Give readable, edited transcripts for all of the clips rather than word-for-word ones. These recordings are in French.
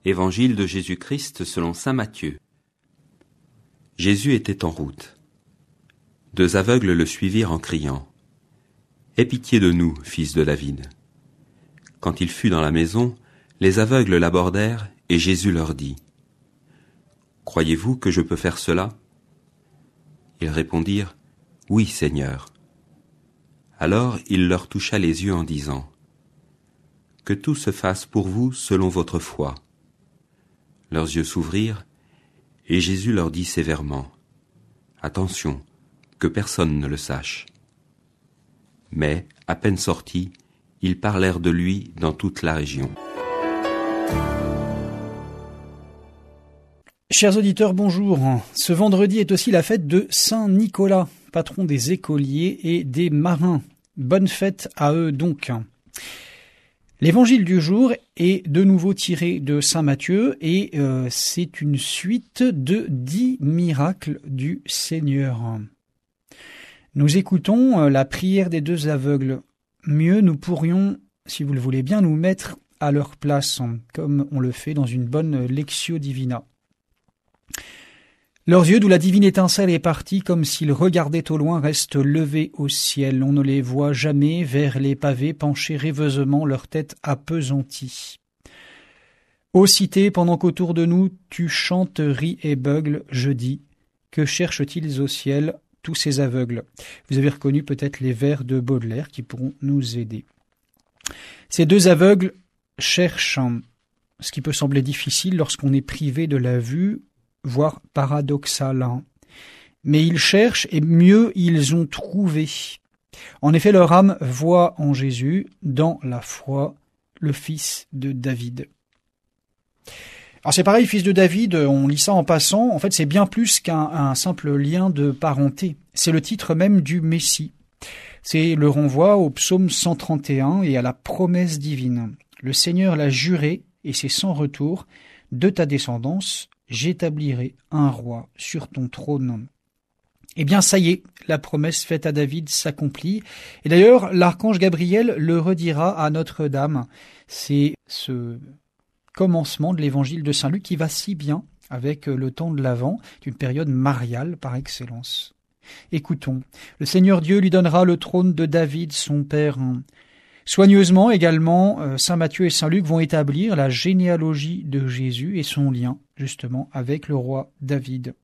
Évangile de Jésus-Christ selon saint Matthieu. Jésus était en route. 2 aveugles le suivirent en criant « Aie pitié de nous, fils de David !» Quand il fut dans la maison, les aveugles l'abordèrent et Jésus leur dit « Croyez-vous que je peux faire cela ?» Ils répondirent « Oui, Seigneur. » Alors il leur toucha les yeux en disant « Que tout se fasse pour vous selon votre foi. » Leurs yeux s'ouvrirent, et Jésus leur dit sévèrement « Attention, que personne ne le sache. » Mais, à peine sortis, ils parlèrent de lui dans toute la région. Chers auditeurs, bonjour. Ce vendredi est aussi la fête de Saint Nicolas, patron des écoliers et des marins. Bonne fête à eux donc. L'évangile du jour est de nouveau tiré de Saint Matthieu et c'est une suite de 10 miracles du Seigneur. Nous écoutons la prière des 2 aveugles. Mieux, nous pourrions, si vous le voulez bien, nous mettre à leur place, comme on le fait dans une bonne Lectio Divina. Leurs yeux, d'où la divine étincelle est partie, comme s'ils regardaient au loin, restent levés au ciel. On ne les voit jamais vers les pavés pencher rêveusement, leur tête appesantie. Ô cité, pendant qu'autour de nous tu chantes, ris et beugles, je dis, que cherchent-ils au ciel tous ces aveugles? Vous avez reconnu peut-être les vers de Baudelaire qui pourront nous aider. Ces 2 aveugles cherchent, ce qui peut sembler difficile lorsqu'on est privé de la vue, voire paradoxal. Mais ils cherchent et mieux ils ont trouvé. En effet, leur âme voit en Jésus, dans la foi, le fils de David. Alors c'est pareil, fils de David, on lit ça en passant, en fait c'est bien plus qu'un simple lien de parenté. C'est le titre même du Messie. C'est le renvoi au psaume 131 et à la promesse divine. Le Seigneur l'a juré, et c'est sans retour, de ta descendance, j'établirai un roi sur ton trône. Eh bien, ça y est, la promesse faite à David s'accomplit. Et d'ailleurs, l'archange Gabriel le redira à Notre-Dame. C'est ce commencement de l'évangile de Saint Luc qui va si bien avec le temps de l'Avent, d'une période mariale par excellence. Écoutons. Le Seigneur Dieu lui donnera le trône de David, son père. Soigneusement également, Saint Matthieu et Saint Luc vont établir la généalogie de Jésus et son lien, justement, avec le roi David.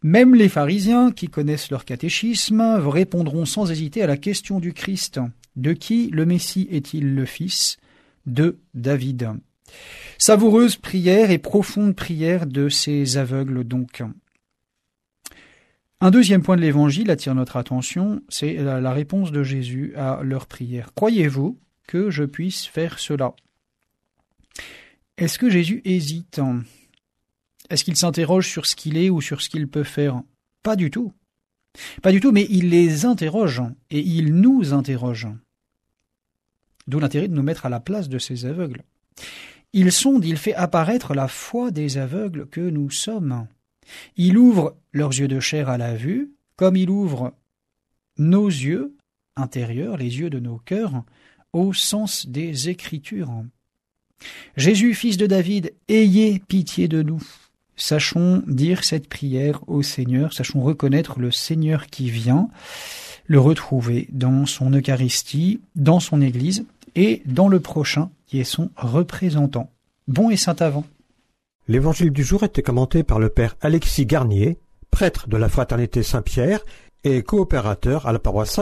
Même les pharisiens, qui connaissent leur catéchisme, répondront sans hésiter à la question du Christ. De qui le Messie est-il le fils? De David. Savoureuse prière et profonde prière de ces aveugles donc. Un deuxième point de l'Évangile attire notre attention, c'est la réponse de Jésus à leur prière. Croyez-vous que je puisse faire cela? Est-ce que Jésus hésite? Est-ce qu'il s'interroge sur ce qu'il est ou sur ce qu'il peut faire? Pas du tout. Pas du tout, mais il les interroge et il nous interroge. D'où l'intérêt de nous mettre à la place de ces aveugles. Il sonde, il fait apparaître la foi des aveugles que nous sommes. Il ouvre leurs yeux de chair à la vue, comme il ouvre nos yeux intérieurs, les yeux de nos cœurs, au sens des Écritures. Jésus, fils de David, ayez pitié de nous. Sachons dire cette prière au Seigneur, sachons reconnaître le Seigneur qui vient, le retrouver dans son Eucharistie, dans son Église et dans le prochain qui est son représentant. Bon et saint avant. L'évangile du jour était commenté par le père Alexis Garnier, prêtre de la Fraternité Saint-Pierre et coopérateur à la paroisse